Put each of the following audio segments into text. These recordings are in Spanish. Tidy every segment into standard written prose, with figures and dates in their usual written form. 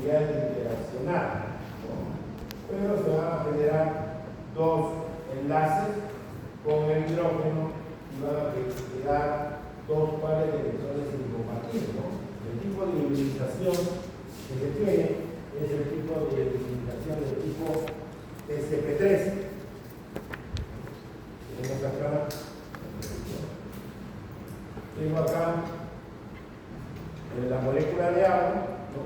posibilidades de interaccionar, ¿no? Pero se van a generar dos enlaces con el hidrógeno y van a quedar dos pares de electrones incompatibles, ¿no? El tipo de hibridización que se tiene es el tipo de hibridización del tipo sp3. Tenemos acá, tengo acá la molécula de agua, ¿no?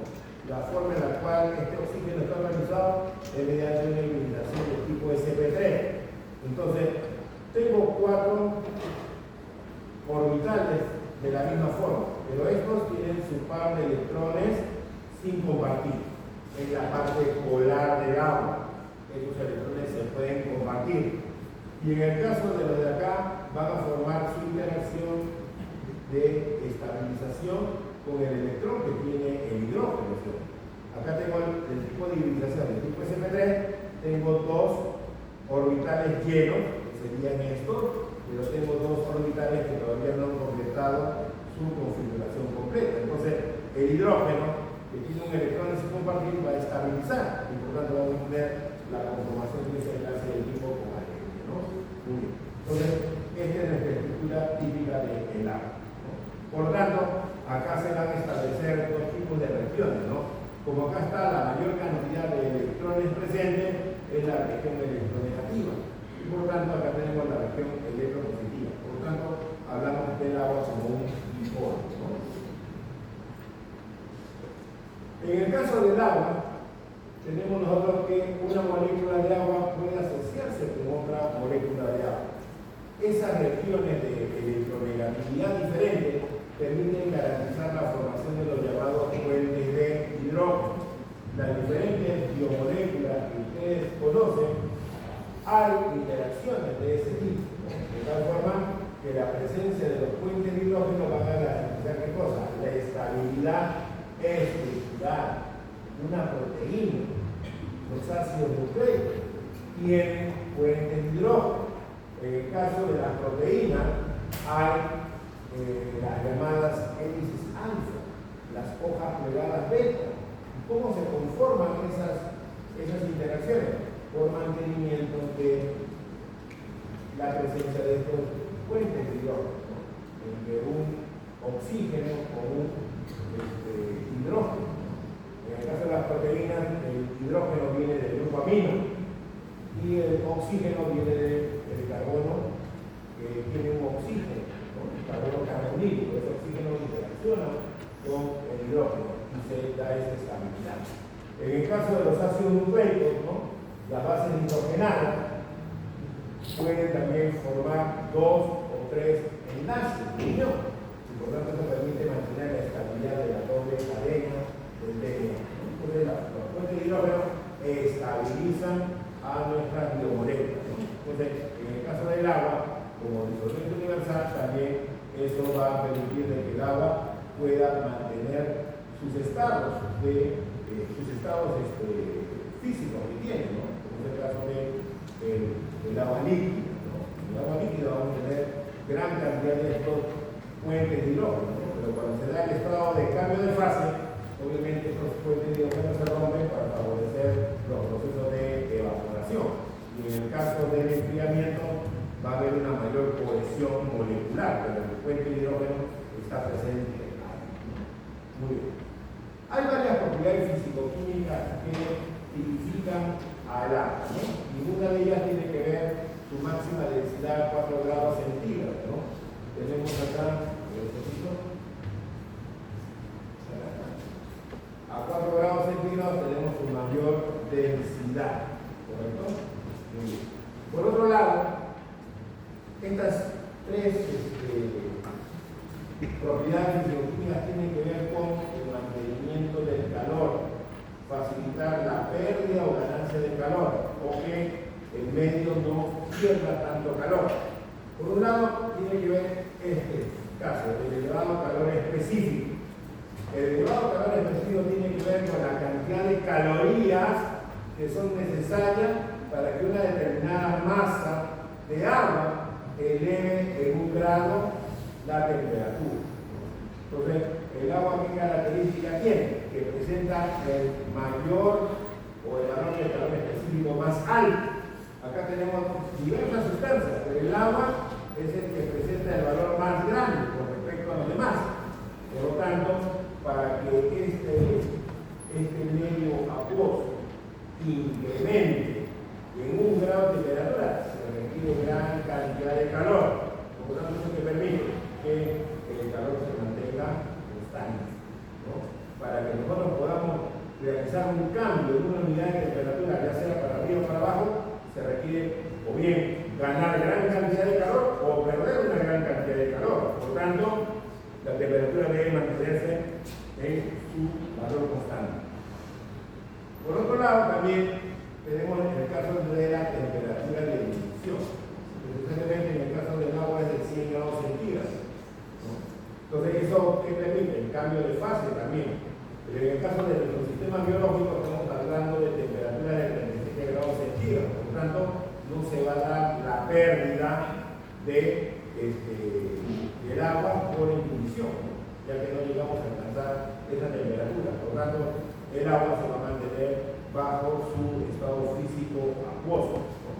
La forma en la cual este oxígeno está organizado es mediante una hibridación del tipo sp3. Entonces, tengo 4 orbitales de la misma forma, pero estos tienen su par de electrones sin compartir en la parte polar del agua. Estos electrones se pueden compartir. Y en el caso de los de acá, van a formar su interacción de estabilización con el electrón que tiene el hidrógeno. Acá tengo el tipo de hibridación del tipo sp3, tengo 2 orbitales llenos, que serían estos, pero tengo 2 orbitales que todavía no han completado su configuración completa. Entonces, el hidrógeno, que tiene un electrón sin compartir, va a estabilizar, y por tanto vamos a tener la conformación de ese enlace del tipo con ADN, ¿no? Muy bien. Entonces, esta es nuestra estructura típica del agua, ¿no? Por tanto, acá se van a establecer 2 tipos de regiones, ¿no? Como acá está la mayor cantidad de electrones presentes, es la región electronegativa. Y por tanto, acá tenemos la región electropositiva. Por tanto, hablamos del agua como un dipolo, ¿no? En el caso del agua, tenemos nosotros que una molécula de agua puede asociarse con otra molécula de agua. Esas regiones de electronegatividad diferentes permiten garantizar la formación de los llamados puentes de hidrógeno. Las diferentes biomoléculas que ustedes conocen, hay interacciones de ese tipo, ¿no? De tal forma que la presencia de los puentes de hidrógeno va a garantizar ¿qué cosa? La estabilidad estructural. Una proteína, los ácidos nucleicos, tienen puentes de hidrógeno. En el caso de las proteínas, hay las llamadas hélices alfa, las hojas plegadas beta. ¿Cómo se conforman esas interacciones? Por mantenimiento de la presencia de estos puentes de hidrógeno, ¿no? Entre un oxígeno o un hidrógeno. En el caso de las proteínas, el hidrógeno viene del grupo amino y el oxígeno viene del carbono que tiene un oxígeno, ¿no? El carbono carbonílico. Ese oxígeno interacciona con el hidrógeno y se da esa estabilidad. En el caso de los ácidos nucleicos, ¿no? Las bases hidrogenadas pueden también formar 2 o 3 enlaces de unión. Y por tanto, eso permite mantener la estabilidad de la doble cadena del DNA. Entonces, los puentes de hidrógeno estabilizan a nuestras biomoléculas, ¿no? Entonces, en el caso del agua, como disolvente universal, también eso va a permitir que el agua pueda mantener sus estados físicos que tiene, ¿no? Como es el caso del agua líquida, ¿no? En el agua líquida vamos a tener gran cantidad de estos puentes de hidrógeno, ¿no? Pero cuando se da el estado de cambio de fase, obviamente estos puentes de hidrógeno se rompen para favorecer los procesos de evaporación. Y en el caso del enfriamiento va a haber una mayor cohesión molecular, pero el puente de hidrógeno está presente en el agua. Muy bien. Hay varias propiedades físico-químicas que tipifican al agua, ¿no? Ninguna de ellas tiene que ver su máxima densidad a 4 grados centígrados, ¿no? Tenemos acá, a 4 grados centígrados tenemos su mayor densidad, ¿correcto? Muy bien. Por otro lado, estas 3 propiedades físico-químicas tienen que ver con el mantenimiento del calor, facilitar la pérdida o ganancia de calor, o que el medio no pierda tanto calor. Por un lado, tiene que ver este caso, el elevado calor específico. El elevado calor específico tiene que ver con la cantidad de calorías que son necesarias para que una determinada masa de agua eleve en 1 grado la temperatura. Entonces, el agua, ¿qué característica tiene? que presenta el mayor o el valor de calor específico más alto. Acá tenemos diversas sustancias, pero el agua es el que presenta el valor más grande con respecto a los demás. Por lo tanto, para que este medio acuoso incremente en 1 grado de temperatura, se requiere gran cantidad de calor. Por lo tanto, eso que permite que el calor se mantenga constante, ¿no? Para que nosotros podamos realizar un cambio en una unidad de temperatura, ya sea para arriba o para abajo, se requiere o bien ganar gran cantidad de calor o perder una gran cantidad de calor. Por lo tanto, la temperatura debe mantenerse en su valor constante. Por otro lado, también tenemos el caso de la temperatura de ebullición. Precisamente en el caso del agua es de 100 grados centígrados, ¿no? Entonces, ¿eso qué permite? El cambio de fase también. Pero en el caso de nuestro sistema biológico estamos hablando de temperatura de 37 grados centígrados. Por lo tanto, no se va a dar la pérdida del agua por ebullición, ¿no? Ya que no llegamos a alcanzar esa temperatura. Por lo tanto, el agua se va a mantener bajo su estado físico acuoso, ¿no?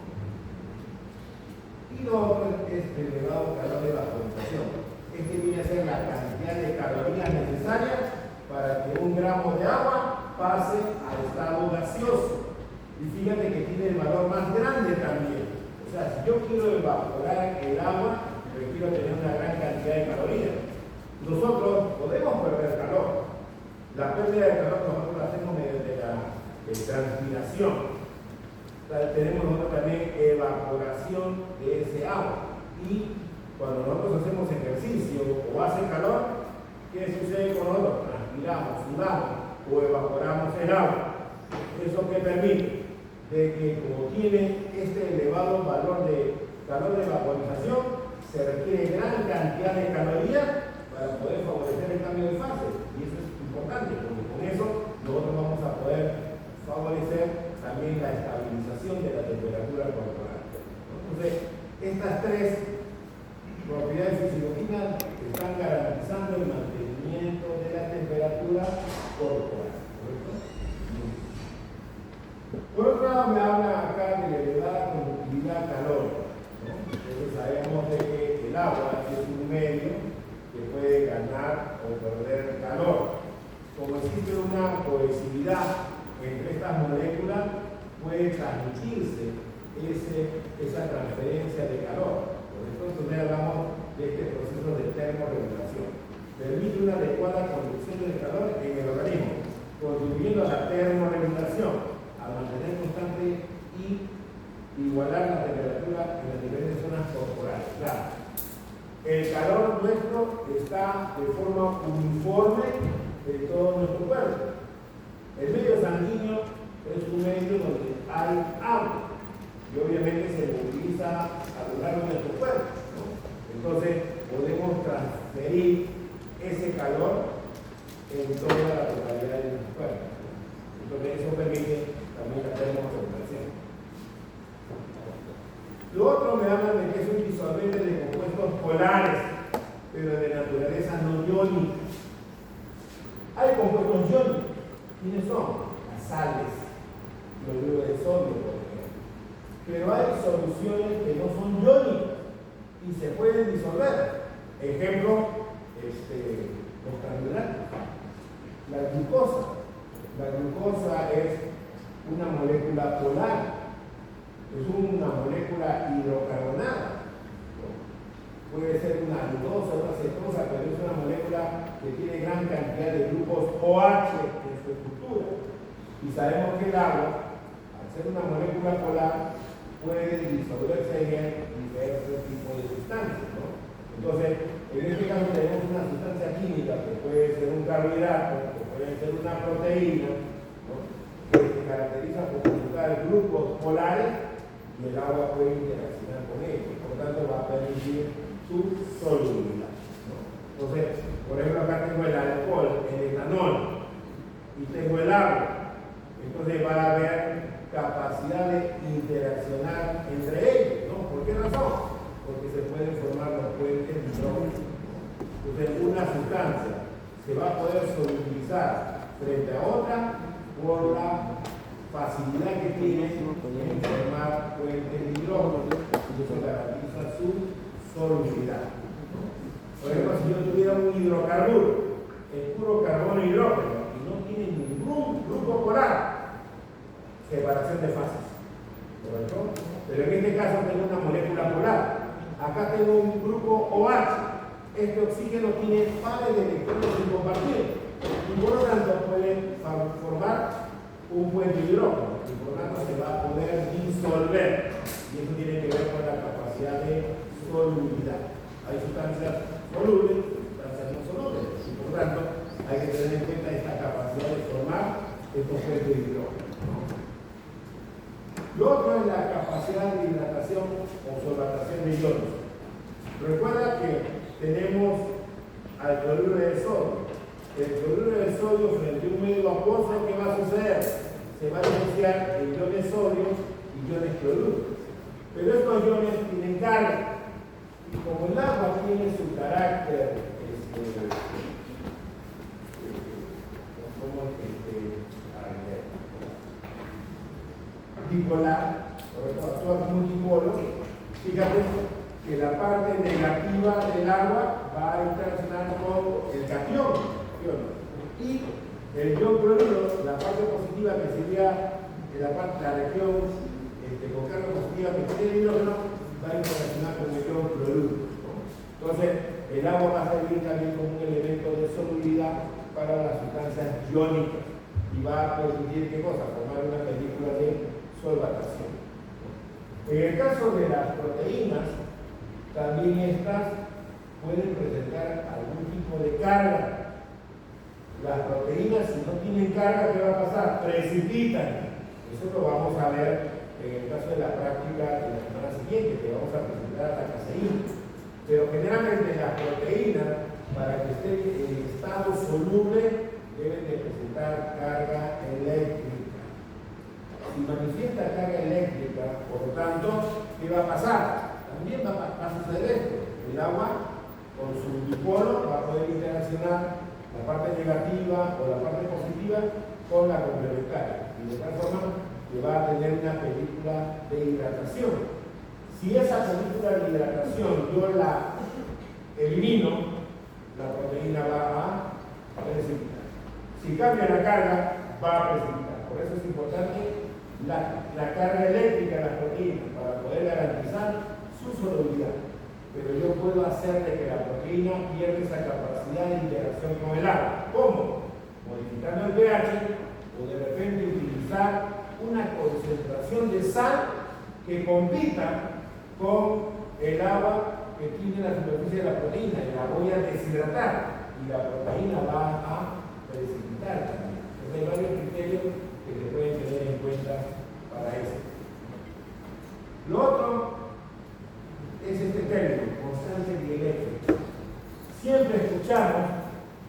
Y lo otro es el elevado calor de vaporización. Este viene a ser la cantidad de calorías necesarias para que 1 gramo de agua pase al estado gaseoso. Y fíjate que tiene el valor más grande también. O sea, si yo quiero evaporar el agua, requiero tener una gran cantidad de calorías. Nosotros podemos perder calor. La pérdida de calor nosotros la hacemos mediante la transpiración. Tenemos nosotros también evaporación de ese agua. Y cuando nosotros hacemos ejercicio o hace calor, ¿qué sucede con nosotros? Transpiramos, sudamos o evaporamos el agua. ¿Eso qué permite? De que como tiene este elevado valor de calor de vaporización, se requiere gran cantidad de calorías para poder favorecer el cambio de fase. Y eso es importante, porque con eso nosotros vamos a poder favorecer también la estabilización de la temperatura corporal. Entonces, estas 3 propiedades fisicoquímicas están garantizando el mantenimiento de la temperatura corporal, ¿correcto? Por otro lado, me habla acá de la elevada conductividad calórica, ¿no? Entonces sabemos de que el agua es un medio que puede ganar o perder calor. Como existe una cohesividad entre estas moléculas, puede transmitirse esa transferencia de calor. Por eso entonces hablamos de este proceso de termorregulación. Permite una adecuada conducción del calor en el organismo, contribuyendo a la termorregulación, a mantener constante y igualar la temperatura en las diferentes zonas corporales. Claro, el calor nuestro está de forma uniforme en todo nuestro cuerpo. El medio sanguíneo es un medio donde hay agua y obviamente se moviliza a lo largo de nuestro cuerpo, ¿no? Entonces podemos transferir ese calor en toda la totalidad de nuestro cuerpo. Entonces eso permite también la termorregulación. Lo otro me hablan de que es un disolvente de compuestos polares, pero de naturaleza no iónica. Hay compuestos iónicos. ¿Quiénes son? Las sales, cloruro de sodio, por ejemplo. Pero hay soluciones que no son iónicas y se pueden disolver. Ejemplo, los carbohidratos. La glucosa. La glucosa es una molécula polar, es una molécula hidrocarbonada. Puede ser una glucosa, una cetosa, pero es una molécula que tiene gran cantidad de grupos OH en su estructura. Y sabemos que el agua, al ser una molécula polar, puede disolverse en diversos tipos de sustancias, ¿no? Entonces, en este caso tenemos una sustancia química que puede ser un carbohidrato, que puede ser una proteína, ¿no? Que se caracteriza por conjugar grupos polares y el agua puede interaccionar con ellos. Por lo tanto, va a permitir su solubilidad, ¿no? Entonces, por ejemplo, acá tengo el alcohol, el etanol, y tengo el agua. Entonces va a haber capacidad de interaccionar entre ellos, ¿no? ¿Por qué razón? Porque se pueden formar los puentes de hidrógeno. Entonces, una sustancia se va a poder solubilizar frente a otra por la facilidad que tiene en formar puentes de hidrógeno, y eso garantiza su solubilidad. Por ejemplo, si yo tuviera un hidrocarburo, el puro carbono e hidrógeno, y no tiene ningún grupo polar, separación de fases, ¿correcto? Pero en este caso tengo una molécula polar. Acá tengo un grupo OH. Este oxígeno tiene pares de electrones sin compartir y por lo tanto puede formar un puente de hidrógeno y por lo tanto se va a poder disolver, y eso tiene que ver con la capacidad de solubilidad. Hay sustancias solubles, sustancias no solubles, y por lo tanto hay que tener en cuenta esta capacidad de formar estos puentes de hidrógeno. Lo otro es la capacidad de hidratación o solvatación de iones. Recuerda que tenemos al cloruro de sodio. El cloruro de sodio frente a un medio acuoso, ¿qué va a suceder? Se va a diferenciar en iones sodio y iones cloruro. Pero estos iones tienen carga. Y como el agua tiene su carácter dipolar, actúa como un dipolo, fíjate que la parte negativa del agua va a interaccionar con el catión, y el ion cloruro, la parte positiva que sería la región con carga positiva que tiene el hidrógeno, va a interaccionar con el ion cloruro. Entonces, el agua va a servir también como un elemento de solubilidad para las sustancias iónicas y va a permitir, ¿qué cosa? Formar una película de solvatación. En el caso de las proteínas, también estas pueden presentar algún tipo de carga. Las proteínas, si no tienen carga, ¿qué va a pasar? Precipitan. Eso lo vamos a ver en el caso de la práctica de la semana siguiente, que vamos a presentar a la caseína. Pero generalmente las proteínas, para que estén en estado soluble, deben de presentar carga eléctrica. Si manifiesta carga eléctrica, por lo tanto, ¿qué va a pasar? También va a suceder esto. El agua, con su dipolo, va a poder interaccionar la parte negativa o la parte positiva con la complementaria. Y de tal forma que va a tener una película de hidratación. Si esa película de hidratación yo la elimino, la proteína va a precipitar. Si cambia la carga, va a precipitar. Por eso es importante la carga eléctrica de las proteínas para poder garantizar su solubilidad. Pero yo puedo hacer de que la proteína pierda esa capacidad de interacción con el agua. ¿Cómo? Modificando el pH o de repente utilizar una concentración de sal que compita con el agua que tiene la superficie de la proteína y la voy a deshidratar y la proteína va a precipitar también. Entonces hay varios criterios que se pueden tener en cuenta para eso. Lo otro es este término, constante dieléctrica. Siempre escuchamos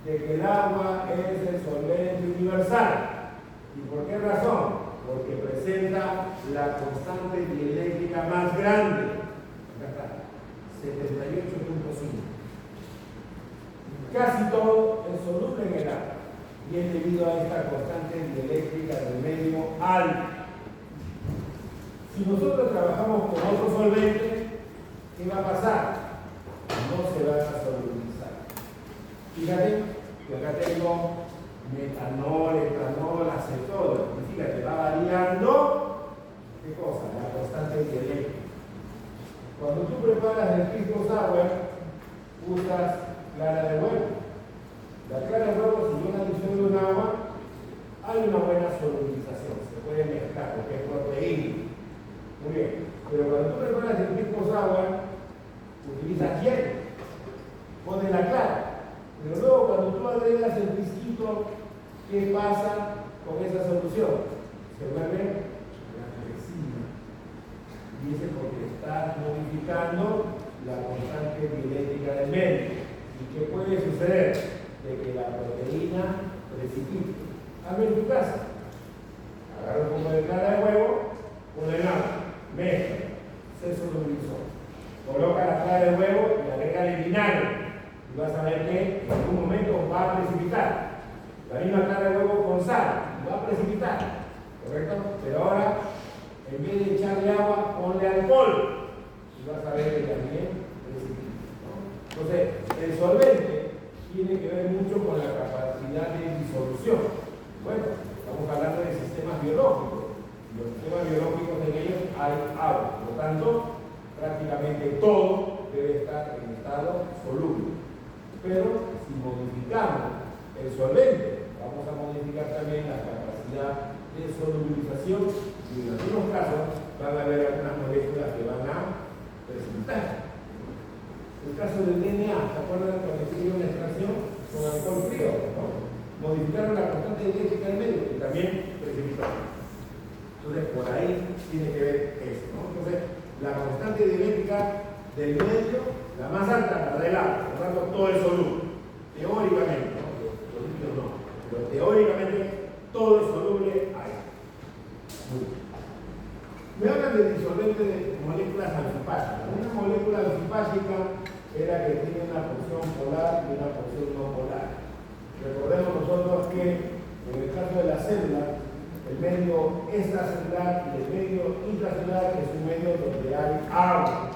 de que el agua es el solvente universal. ¿Y por qué razón? Porque presenta la constante dieléctrica más grande. Acá está, 78.5. Casi todo es soluble en el agua y es debido a esta constante dieléctrica del medio alto. Si nosotros trabajamos con otro solvente, ¿qué va a pasar? No se va a solubilizar. Fíjate que acá tengo metanol, etanol, acetol. Y fíjate, va variando, ¿qué cosa? La constante dieléctrica. Cuando tú preparas el pisco sour, usas clara de huevo. La clara de huevo, si yo la disuelvo en agua, hay una buena solubilización. Se puede mezclar porque es proteína. Muy bien. Pero cuando tú preparas el pisco sour, utilizas hielo, pones la clara. Pero luego cuando tú agregas el pisquito, ¿qué pasa con esa solución? Se vuelve agresiva. Y eso es porque estás modificando la constante dieléctrica del medio. ¿Y qué puede suceder? De que la proteína precipite. Hazlo en tu casa. Agarra un poco de clara de huevo, pon en agua, mezcla, se solubilizó. Coloca la clara de huevo y agrega el vinagre. Y vas a ver que en algún momento va a precipitar. La misma clara de huevo con sal, va a precipitar, ¿correcto? Pero ahora, en vez de echarle agua, ponle alcohol. Y vas a ver que también precipita, ¿no? Entonces, el solvente tiene que ver mucho con la capacidad de disolución. Bueno, estamos hablando de sistemas biológicos. Los sistemas biológicos en ellos hay agua, por lo tanto, prácticamente todo debe estar en estado soluble. Pero si modificamos el solvente, vamos a modificar también la capacidad de solubilización y en algunos casos van a haber algunas moléculas que van a precipitar. El caso del DNA, ¿se acuerdan cuando hicieron una extracción con alcohol frío? ¿No? Modificaron la constante eléctrica del medio y también precipitó. Entonces, por ahí tiene que ver eso, ¿no? Entonces, la constante eléctrica del medio, la más alta, la del agua, por lo tanto, todo es soluble. Teóricamente, ¿no? Los líquidos no, pero teóricamente todo es soluble ahí. Me hablan de disolvente de moléculas anfipáticas. Una molécula anfipática es la que tiene una porción polar y una porción no polar. Recordemos nosotros que en el caso de la célula, el medio extracelular y el medio intracelular es un medio donde hay agua.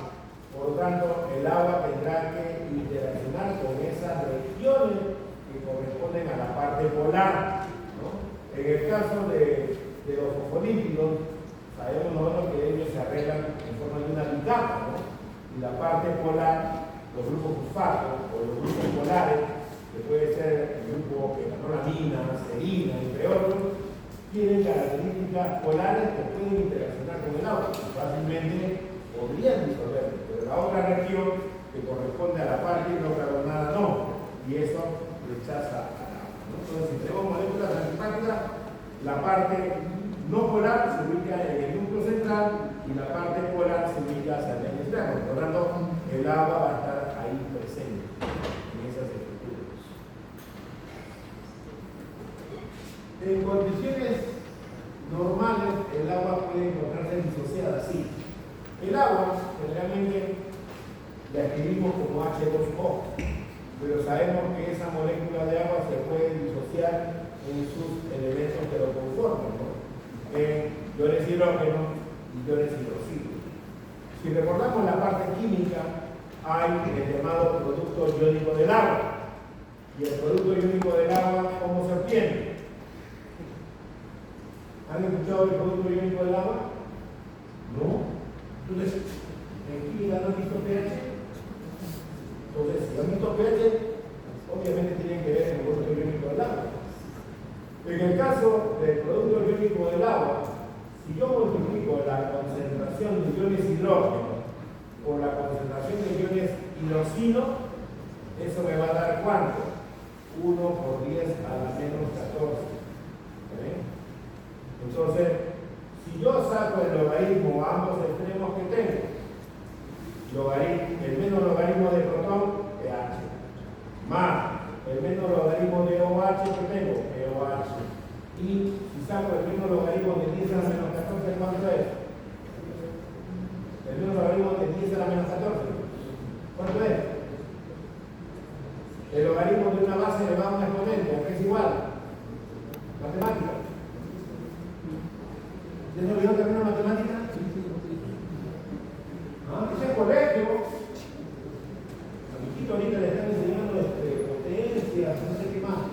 Por lo tanto, el agua tendrá que interaccionar con esas regiones que corresponden a la parte polar, ¿no? En el caso de los fosfolípidos, sabemos nosotros que ellos se arreglan en forma de una bicapa, ¿no? Y la parte polar, los grupos fosfatos o los grupos polares, que puede ser el grupo metanolamina, serina, entre otros, tienen características polares que pueden interaccionar con el agua. Fácilmente podrían disolverse, pero la otra región que corresponde a la parte hidrocarbonada no, y eso rechaza al agua, ¿no? Entonces, si tenemos moléculas anfipáticas, la parte no polar se ubica en el núcleo central y la parte polar se ubica hacia el medio externo. Por lo tanto, el agua va a estar ahí presente en esas estructuras. En condiciones normales, el agua puede encontrarse disociada así. El agua, generalmente, la escribimos como H2O, pero sabemos que esa molécula de agua se puede disociar en sus elementos que lo conforman, ¿no? Iones hidrógeno y iones hidroxilo. Si recordamos la parte química, hay el llamado producto iónico del agua. Y el producto iónico del agua, ¿cómo se obtiene? ¿Han escuchado el producto iónico del agua? No. Entonces, ¿en química no han visto pH? Entonces, si han visto pH, obviamente tienen que ver con el producto iónico del agua. En el caso del producto iónico del agua, si yo multiplico la concentración de iones hidrógeno por la concentración de iones hidroxilo, eso me va a dar ¿cuánto? 1 por 10 a la menos 14. ¿Okay? Entonces, si yo saco el logaritmo a ambos extremos que tengo, el menos logaritmo de protón, pH, más el menos logaritmo de OH que tengo, POH, y si saco el menos logaritmo de 10 a la menos 14, ¿cuánto es? El menos logaritmo de 10 a la menos 14, ¿cuánto es? El logaritmo de una base elevado a un exponente, ¿a qué es igual? Matemática. ¿Ya se olvidó también la matemática? ¿Ah? Ese es el colegio. Amiguito, ahorita le están enseñando potencias, no sé qué más.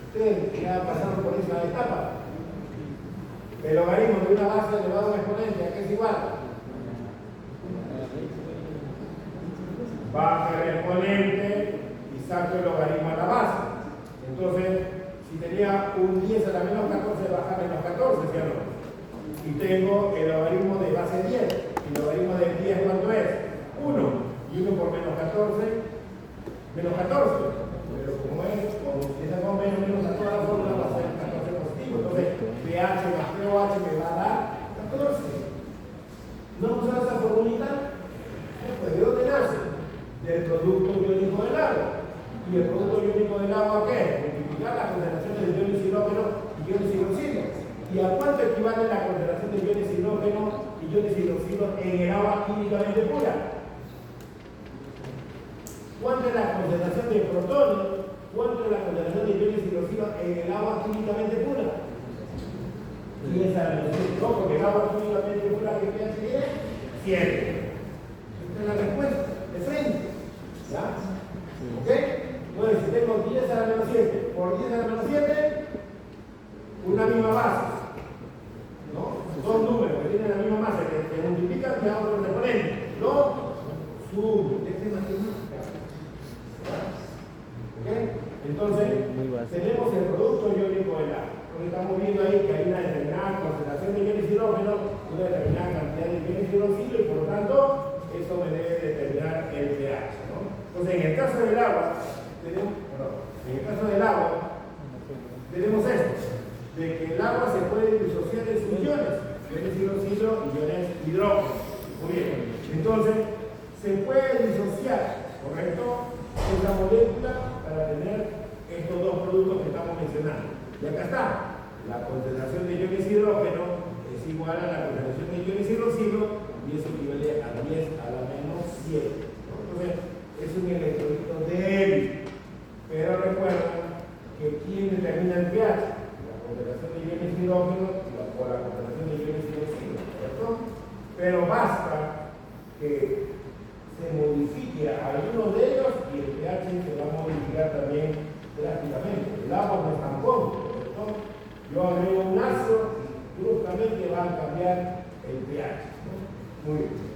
Ustedes ya pasaron por esa etapa. El logaritmo de una base elevado a un exponente, ¿a qué es igual? Baja el exponente y saco el logaritmo a la base. Entonces, si tenía un 10 a la menos 14, baja a menos 14, ¿sí o no? Y tengo el logaritmo de base 10. ¿Y el logaritmo de 10 cuánto es? 1. Y 1 por menos 14, menos 14. Pero como empieza con menos a toda la fórmula va a ser 14 positivo. Entonces, pH más pOH me va a dar 14. ¿No hemos usado esa formulita? Pues ¿de dónde nace? Del producto iónico del agua. ¿Y el producto iónico del agua qué es? Multiplicar las concentraciones de iones hidrógeno y iones hidroxilo. ¿Y a cuánto equivale la concentración de iones hidrógeno y iones hidroxilo en el agua químicamente pura? ¿Cuánto es la concentración de protones? ¿cuánto es la concentración de iones hidroxilos en el agua químicamente pura? 10 a menos 7, ¿no? Porque el agua químicamente pura que pH tiene 7. Esta es la respuesta, de frente. ¿Ya? ¿Ok? Entonces, si tengo 10 a la menos 7 por 10 a la menos 7, una misma base. ¿No? Son números que tienen la misma masa, que multiplican, que hago otro exponente. Lo sumo. Este es matemática. ¿Ok? Entonces, tenemos el producto iónico del agua. Porque estamos viendo ahí que hay una determinada concentración de iones hidrógeno, una determinada cantidad de iones hidroxilo, y por lo tanto, eso me debe determinar el pH. ¿No? Entonces, en el caso del agua, tenemos esto, de que el agua se puede disociar en sus iones hidroxilo y iones hidrógeno. Muy bien. Entonces, se puede disociar, ¿correcto?, esta molécula para tener estos dos productos que estamos mencionando. Y acá está, la concentración de iones hidrógeno es igual a la concentración de iones hidroxilo y eso equivale a 10 a la menos 7. ¿No? Entonces, es un electrolito débil. Pero recuerda que ¿quién determina el pH? La concentración de iones hidrógeno o la concentración de iones hidroxilo, ¿correcto? Pero basta que se modifique a alguno de ellos y el pH se va a modificar también drásticamente. El agua no es tan cómodo, ¿correcto? Yo agrego un ácido y bruscamente va a cambiar el pH, ¿no? Muy bien.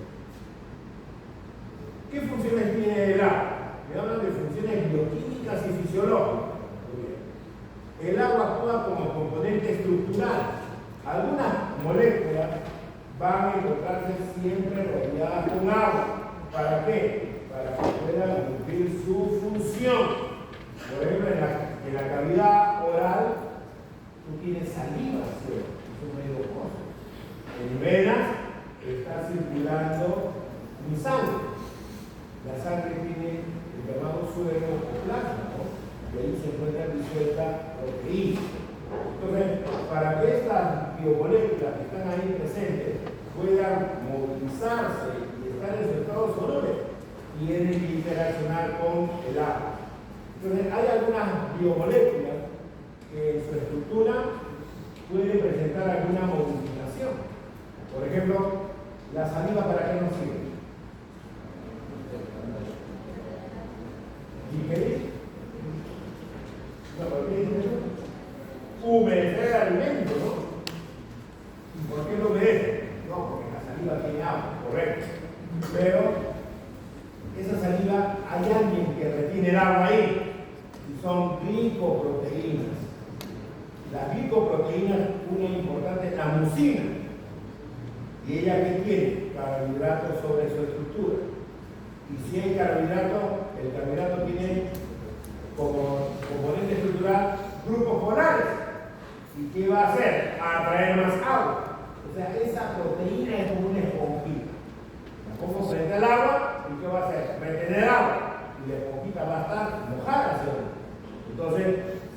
¿Qué funciones tiene el agua? Me hablan de funciones bioquímicas y fisiológicas. Muy bien. El agua actúa como componente estructural. Algunas moléculas van a encontrarse siempre rodeadas con agua. ¿Para qué? Para que puedan cumplir su función. Por ejemplo, en la cavidad oral, tú tienes saliva, ¿sí? Es un medio cosa. En venas está circulando mi sangre. La sangre tiene el llamado suero o plasma, ¿no? Y ahí se encuentra disuelta proteína. Entonces, para que estas biomoléculas que están ahí presentes puedan movilizarse y estar en su estado soluble, tienen que interaccionar con el agua. Entonces, hay algunas biomoléculas que en su estructura pueden presentar alguna modificación. Por ejemplo, la saliva, ¿para qué nos sirve? ¿Digerir? No, ¿por qué dice eso? Humedecer el alimento, ¿no? ¿Y por qué lo humedece? No, porque la saliva tiene agua, correcto. Pero esa saliva, hay alguien que retiene el agua ahí, y son glicoproteínas. Las glicoproteínas, una importante es la mucina. ¿Y ella qué tiene? Carbohidratos sobre su estructura. Y si hay carbohidratos, el carbohidrato tiene como componente estructural grupos polares. ¿Y qué va a hacer? Atraer más agua. O sea, esa proteína es como una esponjita. La pongo frente al agua y ¿qué va a hacer? Retener agua. Y la esponjita va a estar mojada, ¿sí? Entonces,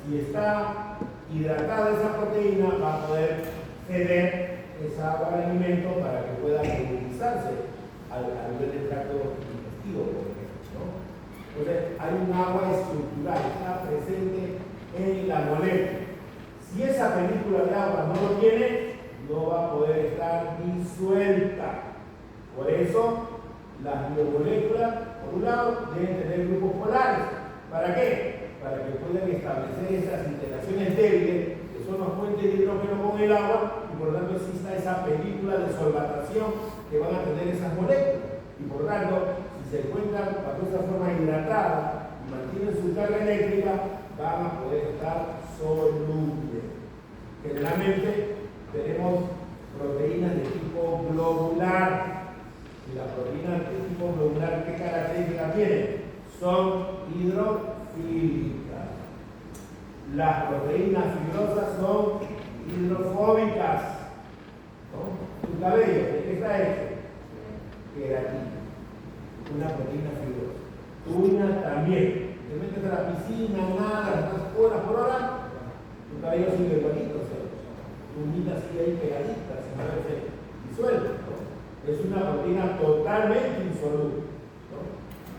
si está hidratada esa proteína, va a poder ceder esa agua al alimento para que pueda movilizarse al nivel del tracto digestivo, por ejemplo, ¿no? Entonces, hay un agua estructural, está presente en la molécula. Si esa película de agua no lo tiene, no va a poder estar disuelta. Por eso, las biomoléculas, por un lado, deben tener grupos polares. ¿Para qué? Para que puedan establecer esas interacciones débiles, que son los puentes de hidrógeno con el agua, y por lo tanto exista esa película de solvatación que van a tener esas moléculas. Y por lo tanto, si se encuentran bajo esa forma hidratada y mantienen su carga eléctrica, van a poder estar solubles. Generalmente tenemos proteínas de tipo globular. Y las proteínas de tipo globular, ¿qué características tienen? Son hidrofílicas. Las proteínas fibrosas son hidrofóbicas. ¿No? Tu cabello, ¿de qué está hecho? Queratina. Una proteína fibrosa. Tu uña también. Te metes a la piscina, nada, estás horas por hora, tu cabello sigue igualito, o sea, tu uñita sigue ahí pegadita, sin haberse disuelto, ¿no? Es una proteína totalmente insoluble, ¿no?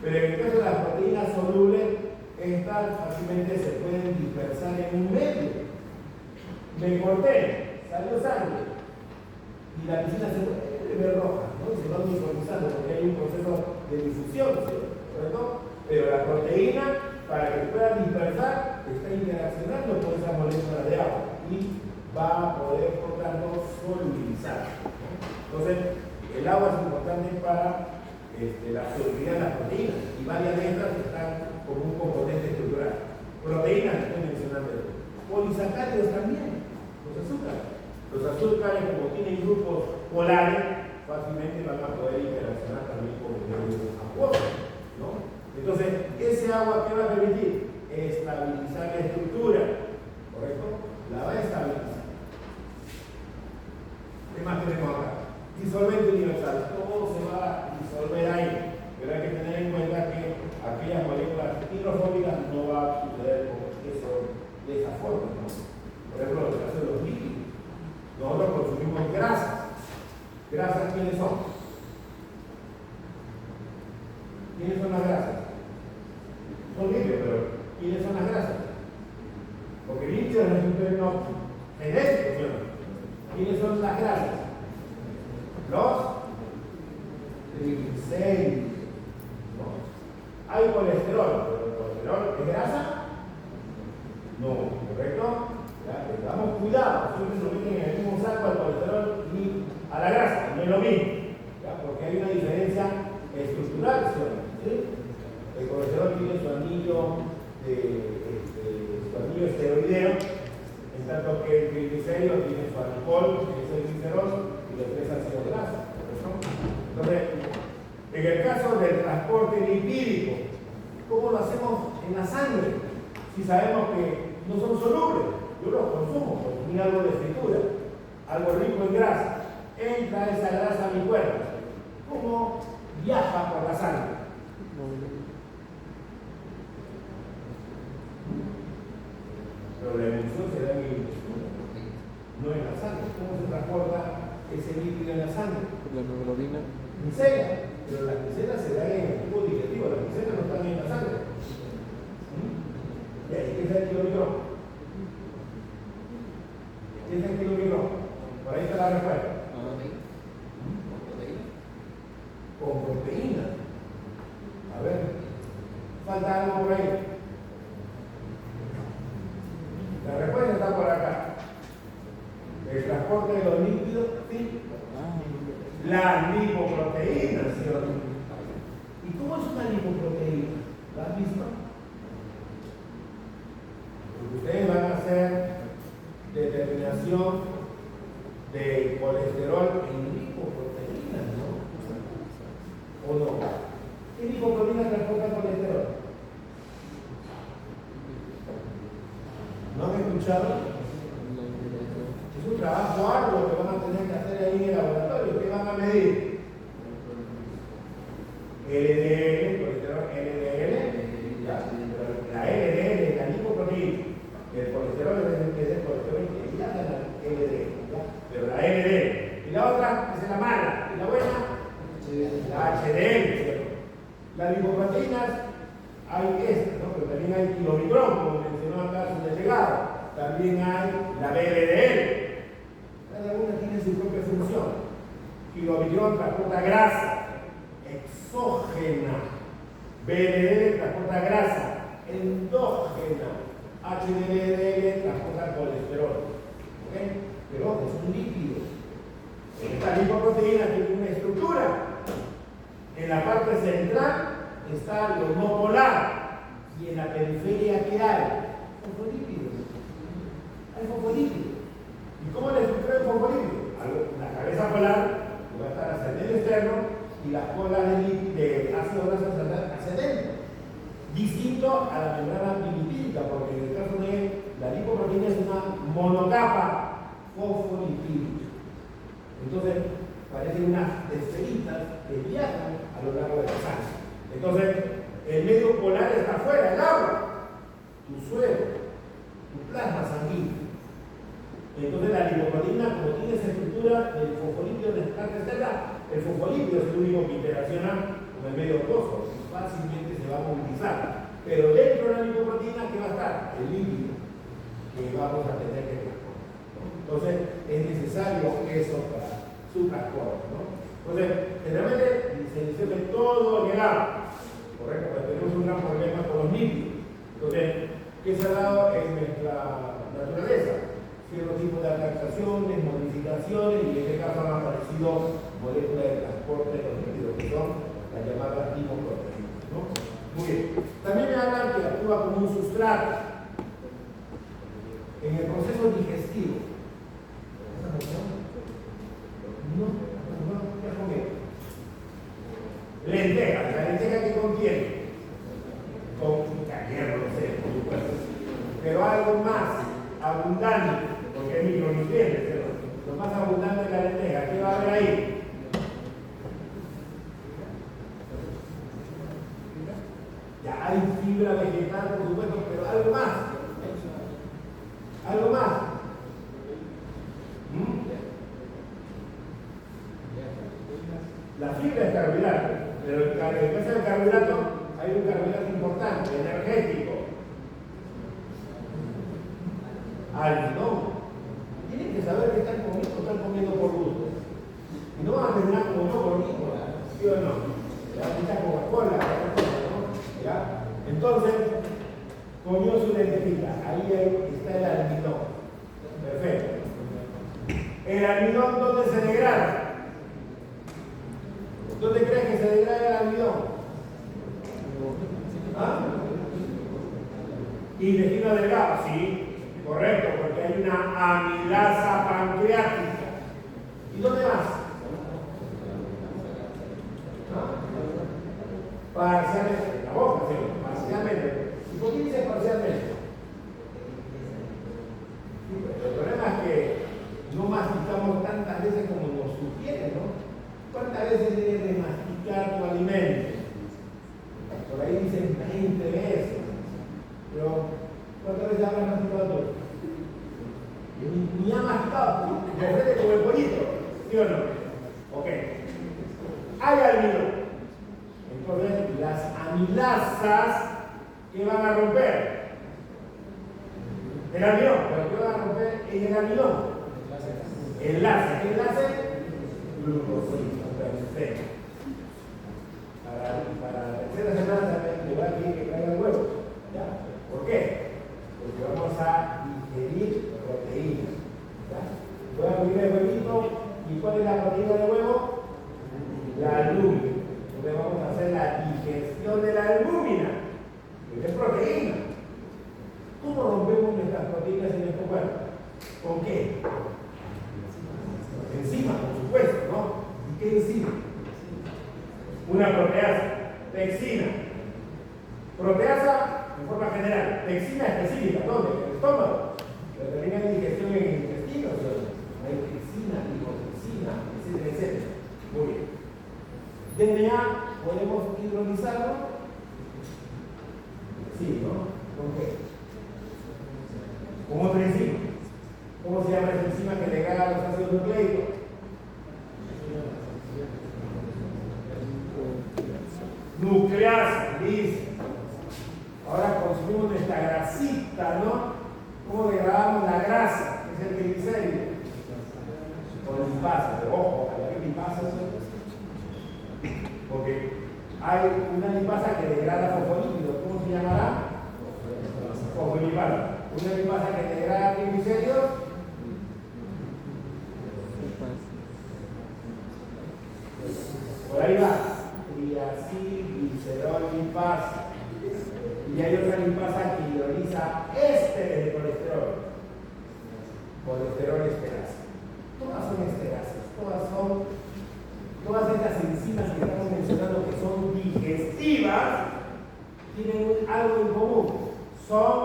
Pero en el caso de las proteínas solubles, esta renal fácilmente se pueden dispersar en un medio. Me corté, salió sangre y la piscina se puede ver roja, ¿no? Se va uniformizando porque hay un proceso de difusión, ¿cierto? Pero la proteína, para que pueda dispersar, está interaccionando con esa molécula de agua y va a poder, por tanto, solubilizar, ¿no? Entonces, el agua es importante para la solubilidad de las proteínas y varias de estas están como un componente estructural. Proteínas, que estoy mencionando, polisacáridos también, los azúcares. Los azúcares, como tienen grupos polares, fácilmente van a poder interaccionar también con el medio acuoso, ¿no? Entonces, ese agua, ¿qué va a permitir? Estabilizar la estructura, ¿correcto? La va a estabilizar. ¿Qué más tenemos acá? Disolvente universal, todo se va a disolver ahí, pero hay que tener en cuenta que aquellas moléculas hidrofóbicas no va a suceder con eso de esa forma, ¿no? Por ejemplo, en el caso de los líquidos, nosotros consumimos grasas. ¿Grasas quiénes son? ¿Quiénes son las grasas? Son líquidos, pero ¿quiénes son las grasas? Porque líquido no es un término genérico, ¿no? ¿Quiénes son las grasas? Los triglicéridos, ¿no? Hay colesterol, pero el colesterol es grasa. No, ¿correcto? Ya, tengamos cuidado, siempre nos meten en el mismo saco al colesterol y a la grasa, no es lo mismo, ¿ya? Porque hay una diferencia estructural, ¿sí? El colesterol tiene su anillo esteroideo, en tanto que el triglicérido tiene su alcohol, que es el glicerol, y los tres ácidos grasos, ¿no? Entonces, en el caso del transporte lipídico, ¿cómo lo hacemos en la sangre? Si sabemos que no son solubles, yo los consumo, consumí algo de fritura, algo rico en grasa, entra esa grasa a mi cuerpo, ¿cómo viaja por la sangre? Pero la emulsión se da en el intestino, no en la sangre. ¿Cómo se transporta ese líquido en la sangre? La hemoglobina. Micela, pero las micelas se dan en el tubo digestivo, las micelas no están en la sangre. ¿Y ahí qué es el kilomicrón? ¿Qué es el kilomicrón? Por ahí está la respuesta. Con proteína. A ver, falta algo por ahí. La respuesta está por acá. El transporte de los líquidos, sí. Las lipoproteínas, ¿sí o no? ¿Y cómo es una lipoproteína? ¿La misma? Porque ustedes van a hacer determinación de colesterol en lipoproteínas, ¿no? ¿O no? ¿Qué lipoproteína transporta colesterol? ¿No han escuchado? Es un trabajo arduo que van a tener que hacer ahí en el laboratorio. ¿Qué van a medir? LDL, colesterol LDL, ya. La LDL es la lipoproteína. El colesterol es el colesterol que ya la LDL, ¿ya? Pero la LDL. Y la otra es la mala. ¿Y la buena? La HDL, ¿cierto? Las lipoproteínas hay estas, ¿no? Pero también hay kilomicrón, como mencionó acá su delegado. También hay la BLDL. Cada una tiene su propia función. Kilomicrón transporta grasa exógena. BLDL transporta grasa endógena. HDL transporta colesterol. ¿Ok? Pero es un líquido. Esta lipoproteína tiene una estructura. En la parte central está lo no polar y en la periferia ¿qué hay? Fosfolípidos. Hay fosfolípidos. ¿Y cómo es la estructura del fosfolípido? La cabeza polar va a estar hacia el externo y las colas de ácido graso hacia adentro. Distinto a la membrana bilipídica, porque en el caso de la lipoproteína es una monocapa fosfolipídica. Entonces, parecen unas esferitas que viajan a lo largo de la sangre. Entonces, el medio polar está afuera, el agua, tu suero, tu plasma sanguíneo. Entonces, la lipoproteína, como tiene esa estructura del fosfolípido de la externa, el fosfolípido es el único que interacciona con el medio acuoso y fácilmente se va a movilizar. Pero dentro de la lipoproteína, ¿qué va a estar? El lípido que vamos a tener que transportar, ¿no? Entonces, es necesario eso para su transporte, ¿no? Entonces, generalmente se dice que todo llegaba, correcto, pero tenemos un gran problema con los lípidos. Entonces, ¿qué se ha dado en nuestra naturaleza? Cierto tipo de adaptaciones, modificaciones, y en este caso han aparecido moléculas de transporte de los lípidos, que son las llamadas lipoproteínas, ¿no? Muy bien. También me hablan que actúa como un sustrato en el proceso digestivo. No, ya comí. Lentejas, la lenteja que contiene con hierro, no sé, por supuesto, pero algo más abundante, porque es micronutrientes, pero lo más abundante es la lenteja. ¿Qué va a haber ahí? Ya hay fibra vegetal, por supuesto, pero algo más. Algo más. La fibra es carbohidrato, pero en el caso del carbohidrato hay un carbohidrato importante, energético. Almidón. Tienen que saber que están comiendo por gusto. Y no van a terminar como yo por gusto, ¿sí o no? Ya Coca-Cola, ¿no? ¿Ya? Entonces, comió su lentejita. Ahí está el almidón. Perfecto. ¿El almidón dónde se degrada? ¿Dónde crees que se degrada el almidón? ¿Ah? Intestino delgado, sí, correcto, porque hay una amilasa pancreática. ¿Y dónde más? ¿Ah? Parcialmente, en la boca, sí, parcialmente. ¿Y por qué dice parcialmente? El problema es que no masticamos tantas veces como nos sugieren, ¿no? ¿Cuántas veces debes de masticar tu alimento? Por ahí dicen 20 veces. Pero, ¿cuántas veces habrás masticado tú? Ni ha masticado, de frente como el pollito, ¿sí o no? Ok. Hay almidón. Entonces, las amilasas, ¿qué van a romper? El almidón. ¿Pero qué van a romper en el almidón? Enlace. ¿Qué enlace? Glucosina. Perfecto. Para la tercera semana le voy a pedir que caiga el huevo. ¿Ya? ¿Por qué? Porque vamos a digerir proteínas. ¿Ya? Voy a abrir el huevito. ¿Y cuál es la proteína del huevo? La albúmina. Entonces vamos a hacer la digestión de la albúmina, que es proteína. ¿Cómo rompemos nuestras proteínas en nuestro cuerpo? ¿Con qué? Enzima, por supuesto, ¿no? ¿Y qué enzima? Una proteasa, pexina. Proteasa en forma general, pexina específica, ¿dónde? En el estómago. Pero también hay digestión en el intestino, ¿sí? Hay pexina, lipopexina, etcétera, etcétera. Muy bien. DNA, ¿podemos hidrolizarlo? Sí, ¿no? ¿Con qué? Con otra enzima. ¿Cómo se llama esa enzima que degrada los ácidos nucleicos? Nucleasa, listo. Ahora consumimos nuestra grasita, ¿no? ¿Cómo degradamos la grasa? Que es el triglicérido. Con lipasa, pero ojo, hay lipasas. Porque hay una lipasa que degrada fosfolípidos. ¿Cómo se llamará? Fosfolipasa. Una lipasa que degrada triglicéridos. Por ahí va. Triacilglicerol lipasa. Y hay otra lipasa que hidroliza ésteres de colesterol. Colesterol esterasa. Todas son esterasas. Todas estas enzimas que estamos mencionando que son digestivas tienen algo en común. Son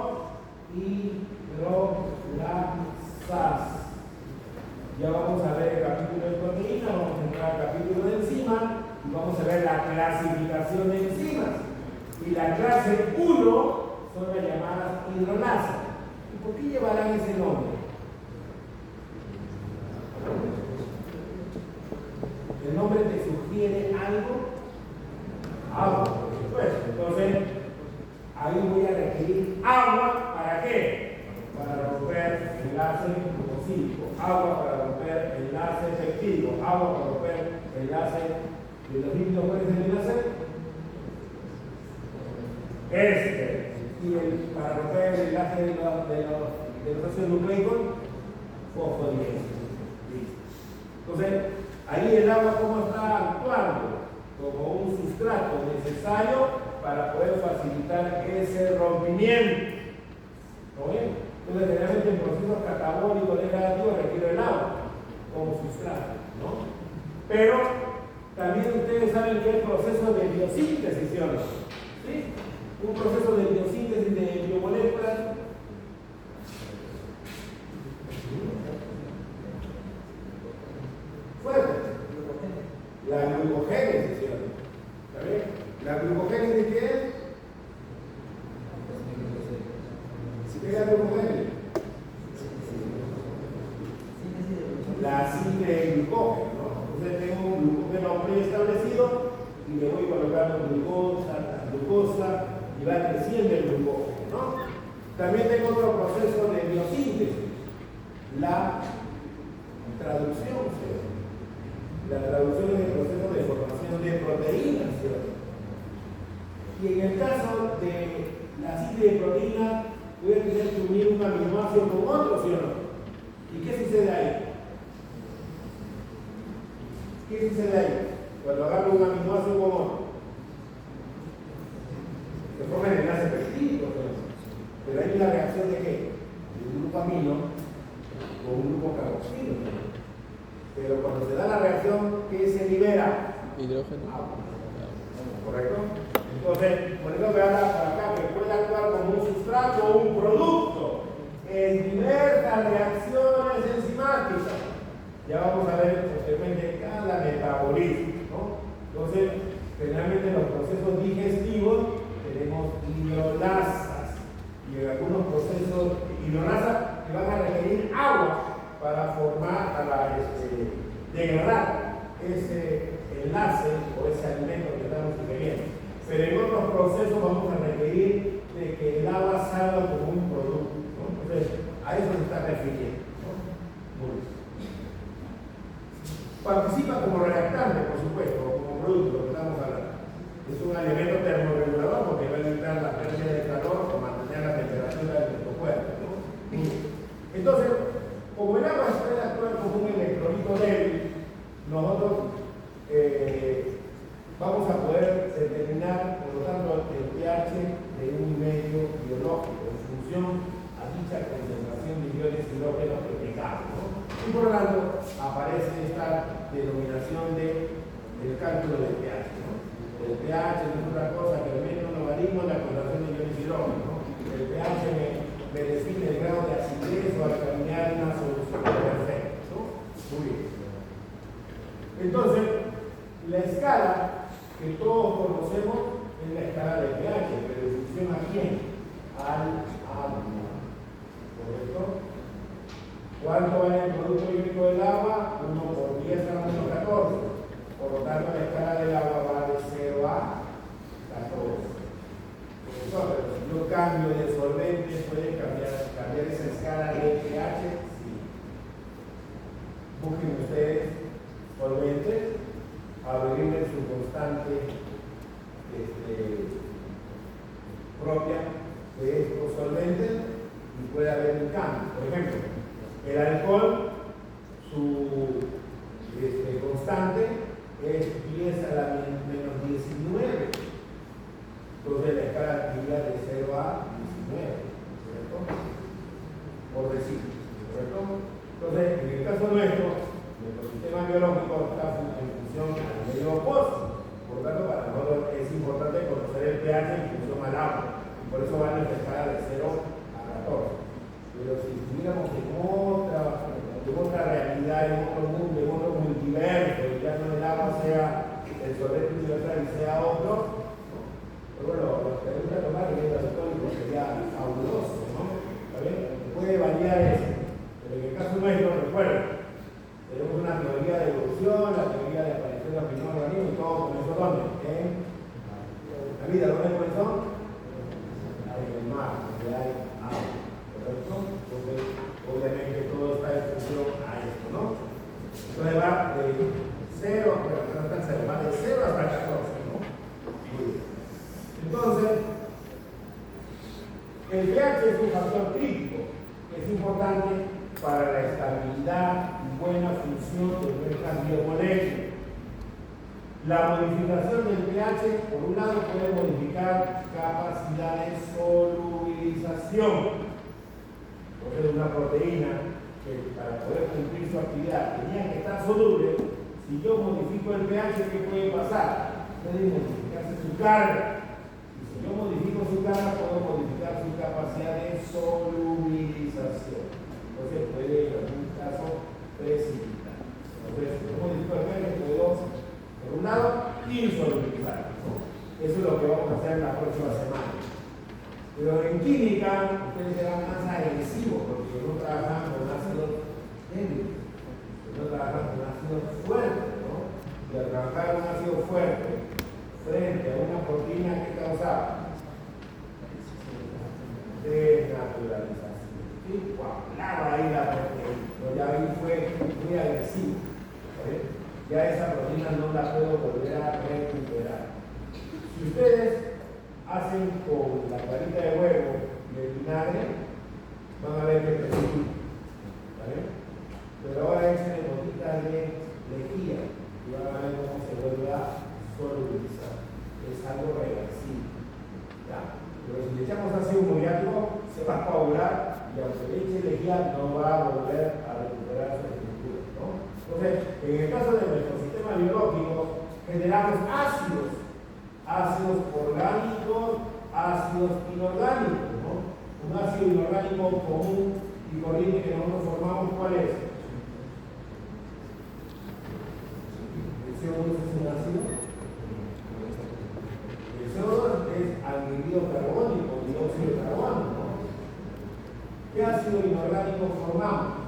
hidrolasas. Ya vamos a ver el capítulo de proteína, vamos a entrar al capítulo de enzima y vamos a ver la clasificación de enzimas. Y la clase 1 son las llamadas hidrolasas. ¿Y por qué llevarán ese nombre? ¿El nombre te sugiere algo? Algo, por supuesto. Entonces, ahí cívico, agua para romper enlace efectivo, agua para romper enlace de los líquidos. ¿Cuál es el enlace? Para romper el enlace de los ácidos nucleicos, fosfodiesterasa. Entonces, ahí el agua ¿cómo está actuando? Como un sustrato necesario para poder facilitar ese rompimiento. ¿Está bien? Entonces, generalmente el proceso catabólico degradativo requiere el agua como sustrato, ¿no? Pero también ustedes saben que hay procesos de biosíntesis, ¿sí o no? ¿Sí? Un proceso de biosíntesis de biomoléculas. Fuerte. La glucogénesis, ¿sí o no? ¿Está bien? ¿La glucogénesis qué es? ¿Qué es la glucogénesis? La síntesis de glucógeno, ¿no? Entonces tengo un glucógeno preestablecido y le voy colocando glucosa y va creciendo el glucógeno, ¿no? También tengo otro proceso de biosíntesis, la traducción, ¿sí? La traducción es el proceso de formación de proteínas, ¿sí? Y en el caso de la síntesis de proteínas, voy a tener que unir un aminoácido con otro, ¿sí o no? ¿Y qué sucede ahí? ¿Qué sucede ahí? Cuando agarro un aminoácido con otro, se forma el enlace peptídico, pero hay una reacción de qué? De un grupo amino con un grupo carboxilo. Pero cuando se da la reacción, ¿qué se libera? Hidrógeno. Agua. ¿Correcto? Entonces, por eso me habla para acá que puede actuar como un sustrato o un producto en diversas reacciones enzimáticas. Ya vamos a ver posteriormente cada metabolismo, ¿no? Entonces, generalmente en los procesos digestivos tenemos hidrolasas y en algunos procesos hidrolasas que van a requerir agua para formar, para degradar ese enlace o ese alimento que estamos ingiriendo. Pero en otros procesos vamos a requerir de que el agua salga como un producto, ¿no? Entonces, a eso se está refiriendo, ¿no? Muy bien. Participa como reactante, por supuesto, o como producto, lo que estamos hablando. Es un elemento termorregulador porque va a evitar la pérdida de calor o mantener la temperatura de nuestro cuerpo, ¿no? Entonces, como el agua puede actuar como un electrolito débil, nosotros vamos a poder determinar, por lo tanto, el pH de un medio biológico en función a dicha concentración de iones hidrógeno que tengamos, ¿no? Y por lo tanto, aparece esta denominación del cálculo del pH, ¿no? El pH no es otra cosa que el menos logaritmo de la concentración de iones hidrógeno, ¿no? El pH me define el grado de acidez o alcalinidad de una solución perfecta, ¿no? Muy bien. Entonces, la escala que todos conocemos es la escala de pH, pero en función a quién? Al agua. ¿Correcto? ¿Cuánto vale el producto químico del agua? 1 por 10 a la menos 14. Por lo tanto, la escala del agua va de 0 a 14. Pero si yo cambio de solvente, ¿puede cambiar esa escala de pH? Sí. Busquen ustedes solventes, averigüen su constante propia de estos solventes y puede haber un cambio. Por ejemplo, el alcohol, su constante es 10 a la menos 19. Entonces la escala iría de 0 a 19, ¿correcto? Por decir, ¿correcto? Entonces, en el caso nuestro sistema biológico está en función al medio opuesto. Por lo tanto, para nosotros es importante conocer el pH en función al agua. Y por eso va a nuestra escala de 0 a 14. Pero si estuviéramos en otra realidad, en otro mundo, en otro multiverso, y ya no el agua sea el solvente universal y sea otro, pero bueno, lo que hay que tomar es el alcohólico sería fabuloso, ¿no? ¿Está bien? Puede variar eso. Pero en el caso nuestro, recuerden, tenemos una teoría de evolución, la teoría de aparición de los primeros organismos y todo comenzó ¿dónde? En la vida, ¿dónde comenzó? En el mar, donde hay agua, ¿correcto? Entonces, obviamente todo está en función ¿no? Entonces va de 0, pero no está en 0, va de 0 hasta 14, ¿no? Muy bien. Entonces, el pH es un factor crítico, que es importante para la estabilidad y buena función de nuestras biomoléculas. La modificación del pH, por un lado, puede modificar capacidad de solubilización. Entonces, una proteína que para poder cumplir su actividad tenía que estar soluble. Si yo modifico el pH, ¿qué puede pasar? Puede modificarse su carga. Y si yo modifico su carga, puedo modificar su capacidad de solubilización. Entonces, puede, en algún caso, precipitar. Entonces, si yo modifico el pH, puedo, por un lado, insolubilizar. Eso es lo que vamos a hacer la próxima semana. Pero en química, ustedes serán más agresivos porque no trabajan con ácidos débiles, no trabajan con ácidos fuertes, ¿no? Y al trabajar un ácido fuerte frente a una proteína que causaba desnaturalización, ¿sí? Coagulaba ahí la proteína, pero ya ahí fue muy agresivo, ¿sí? Ya esa proteína no la puedo volver a recuperar. Si ustedes hacen con la clarita de huevo y el vinagre, van a ver que precipita, ¿vale? Pero ahora échenle gotitas de lejía y van a ver cómo se vuelve a solubilizar. Es algo reversible, ¿ya? Pero si le echamos ácido muriático, se va a coagular y aunque le eche lejía, no va a volver a recuperar su estructura, ¿no? Entonces, en el caso de nuestro sistema biológico, generamos ácidos orgánicos, ácidos inorgánicos, ¿no? Un ácido inorgánico común y corriente que nosotros formamos, ¿cuál es? El CO2 es un ácido. El CO2 es anhídrido carbónico, dióxido de carbono, ¿no? ¿Qué ácido inorgánico formamos?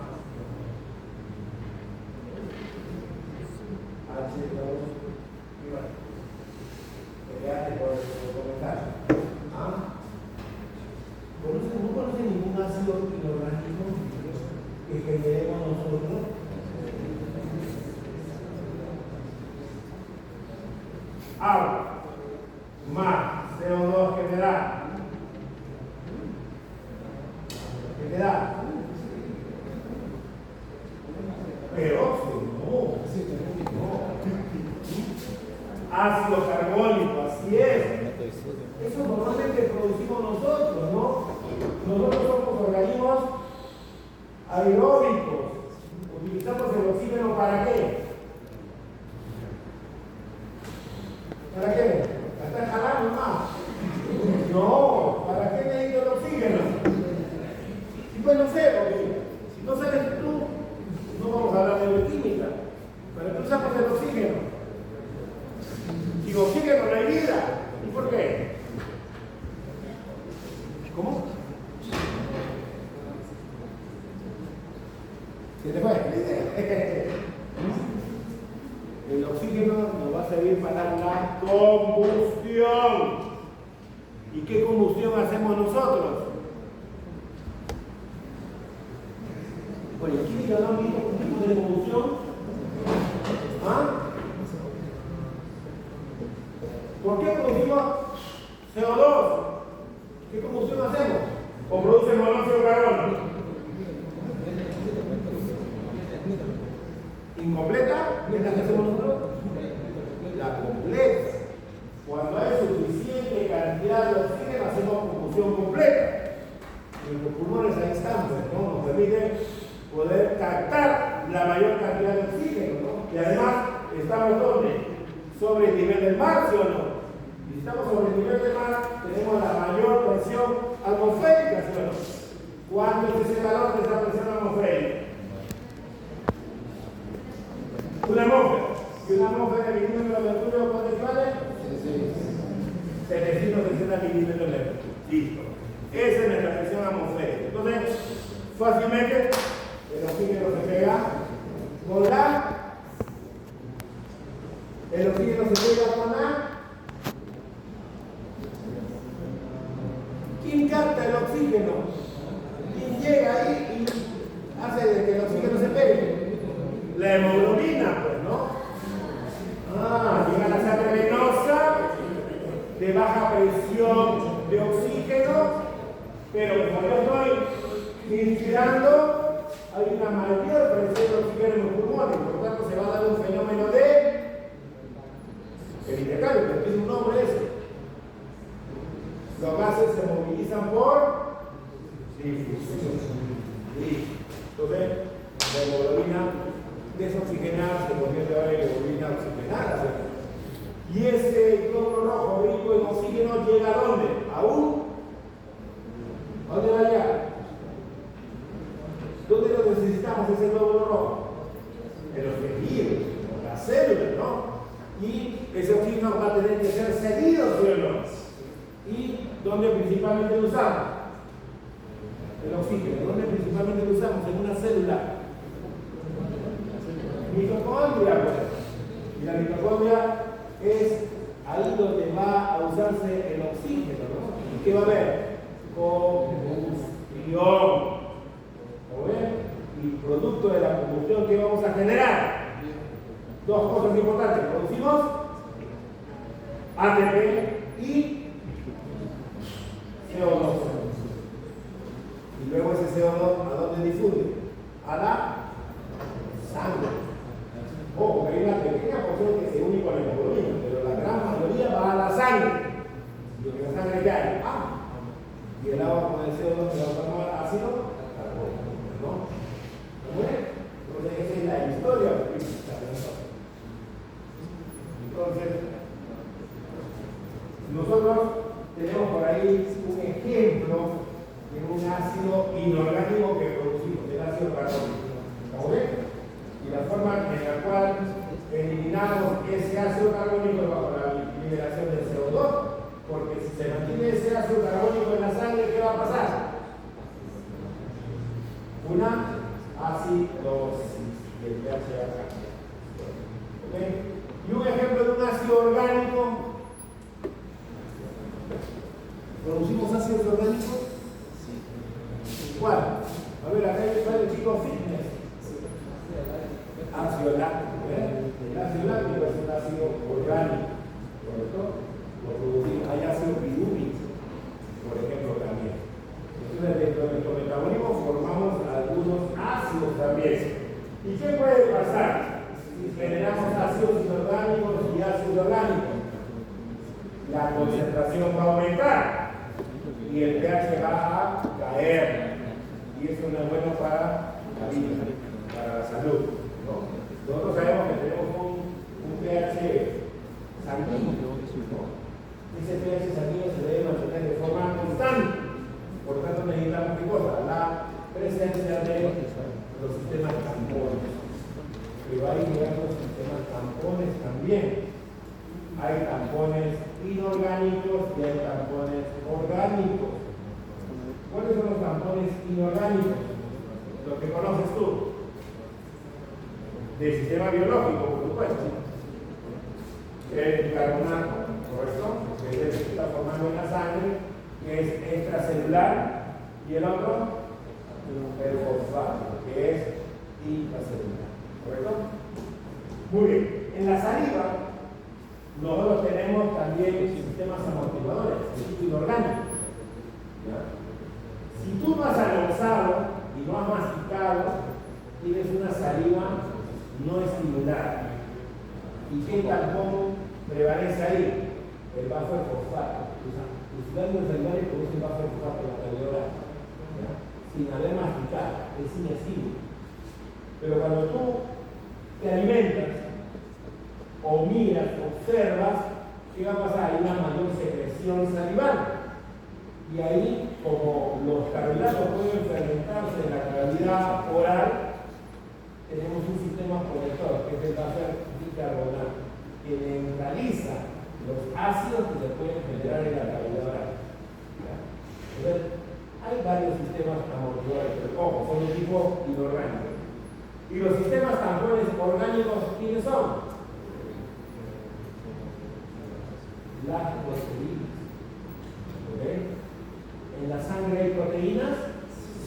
H2O. Quédate por comentar. ¿Ah? ¿No conocen ningún ácido inorgánico que generemos nosotros? Agua más CO2 que te da. ¿Qué te da? Peróxido, no. Ácido carbónico, así es. Eso normalmente producimos nosotros, ¿no? Nosotros somos organismos aeróbicos. Utilizamos el oxígeno ¿para qué? ¿Para qué? ¿Para estar jalando más? No, ¿para qué necesito el oxígeno? Y pues no sé, porque si no sabes tú, no vamos a hablar de bioquímica, pero tú usamos el oxígeno. Sin oxígeno no hay vida. ¿Y por qué? ¿Cómo? ¿Se te fue? El oxígeno nos va a servir para la combustión. ¿Y qué combustión hacemos nosotros? Bueno, en química no han visto un tipo de combustión. ¿Ah? ¿Por qué producimos CO2? ¿Qué combustión hacemos? ¿O produce monóxido de carbono? ¿Incompleta? ¿Qué es la que hacemos nosotros? La completa. Cuando hay suficiente cantidad de oxígeno, hacemos combustión completa. En los pulmones hay instancias, ¿no? Nos permite poder captar la mayor cantidad de oxígeno, ¿no? Y además, ¿estamos ¿dónde? Sobre el nivel del mar, ¿sí o no? Si estamos sobre el nivel del mar, tenemos la mayor presión atmosférica, ¿sí o no? ¿Cuánto es ese valor de esa presión atmosférica? Una atmósfera. ¿Y una atmósfera de milímetros de mercurio cuánto vale? 760 milímetros de mercurio. Listo. Esa es nuestra presión atmosférica. Entonces, fácilmente el oxígeno se pega con la. El oxígeno se pega con la. ¿Quién capta el oxígeno? ¿Quién llega ahí y hace de que el oxígeno se pegue? La hemoglobina, pues, ¿no? Llega a la sangre venosa, de baja presión de oxígeno, pero como yo estoy inspirando, hay una mayor presión de oxígeno en los pulmones, por lo tanto se va a dar un fenómeno de el intercambio, pero tiene un nombre eso. Los gases se movilizan por difusión. Entonces, la hemoglobina desoxigenada se convierte ahora en hemoglobina oxigenada, ¿cierto? Y ese glóbulo rojo rico en oxígeno llega a dónde? ¿A dónde va a llegar? ¿Dónde lo necesitamos ese glóbulo rojo? En los tejidos, en las células, ¿no? Y ese oxígeno va a tener que ser cedido, ¿sí o no? ¿Y dónde principalmente lo usamos? El oxígeno. ¿Dónde principalmente lo usamos? En una célula. Mitocondria, pues. Y la mitocondria es ahí donde va a usarse el oxígeno, ¿no? ¿Y qué va a haber? Combustión. ¿Lo ven? Y producto de la combustión, ¿qué vamos a generar? Dos cosas importantes. Producimos ATP y CO2. Y luego ese CO2, ¿a dónde difunde? A la sangre. Ojo, que hay una pequeña porción que se une con la hemoglobina, pero la gran mayoría va a la sangre. Y en la sangre, ¿qué hay? Y el agua con el CO2 que va a tomar ácido carbónico, ¿no? ¿Lo ven? Entonces, esa es la historia física. Entonces, nosotros tenemos por ahí un ejemplo de un ácido inorgánico que producimos, el ácido carbónico. ¿Lo ven? Y la forma en la cual eliminamos ese ácido carbónico es bajo la liberación del CO2. Porque si se mantiene ese ácido carbónico en la sangre, ¿qué va a pasar? Una acidosis del pH va a cambiar. ¿Okay? Y un ejemplo de un ácido orgánico. ¿Producimos ácidos orgánicos? ¿Cuál? A ver, acá está el chico fitness. Ácido láctico. El ácido láctico es un ácido orgánico. ¿Correcto? Lo producimos. Hay ácido pirúvico, por ejemplo, también. Entonces, dentro de nuestro metabolismo formamos algunos ácidos también. ¿Y qué puede pasar si generamos ácidos inorgánicos y ácidos orgánicos? La concentración va a aumentar y el pH va a caer. Y eso no es bueno para la vida, para la salud, ¿no? Nosotros sabemos que tenemos un pH sanguíneo. Ese pH sanguíneo se debe mantener de forma constante. Por lo tanto, necesitamos ¿qué cosa? La presencia de los sistemas tampones. Pero hay diversos sistemas tampones también. Hay tampones inorgánicos y hay tampones orgánicos. ¿Cuáles son los tampones inorgánicos? Los que conoces tú. Del sistema biológico, por supuesto. El bicarbonato, ¿correcto? Que es el que está formando en la sangre, que es extracelular, y el otro, el fosfato, que es intracelular, ¿correcto? Muy bien. En la saliva, nosotros tenemos también sistemas amortiguadores, el tipo inorgánico. ¿Ya? Si tú no has almorzado y no has masticado, tienes una saliva no estimulada. ¿Y qué tampón prevalece ahí? El buffer fosfato. Los glándulos salivales producen buffer fosfato en la cavidad oral, sin haber masticado, es inasible. Pero cuando tú te alimentas, o miras, observas, ¿qué va a pasar? Hay una mayor secreción salival. Y ahí, como los carbohidratos pueden fermentarse en la cavidad oral, tenemos un sistema protector, que es el buffer bicarbonato, que neutraliza los ácidos que se pueden generar en la cavidad oral. Entonces, hay varios sistemas amortiguadores, pero ojo, son de tipo inorgánico. Y los sistemas tampones orgánicos, ¿quiénes son? Las proteínas. ¿Okay? ¿En la sangre hay proteínas?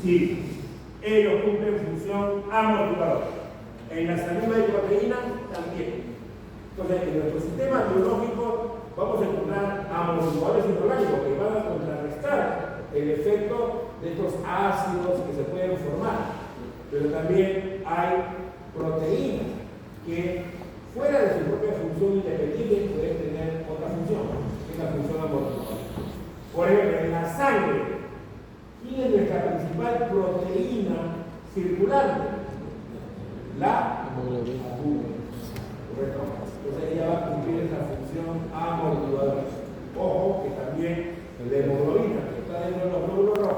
Sí. Ellos cumplen función amortiguadora. ¿En la saliva Entonces, en nuestro sistema biológico vamos a encontrar amortiguadores inorgánicos que van a contrarrestar el efecto de estos ácidos que se pueden formar. Pero también hay proteínas que fuera de su propia función independiente pueden tener otra función, que es la función amortiguadora. Por ejemplo, en la sangre, ¿quién es nuestra principal proteína circulante? La hemoglobina. Correcto. Entonces ella va a cumplir esa función amortiguadora. Ojo que también la hemoglobina que está dentro de los glóbulos rojos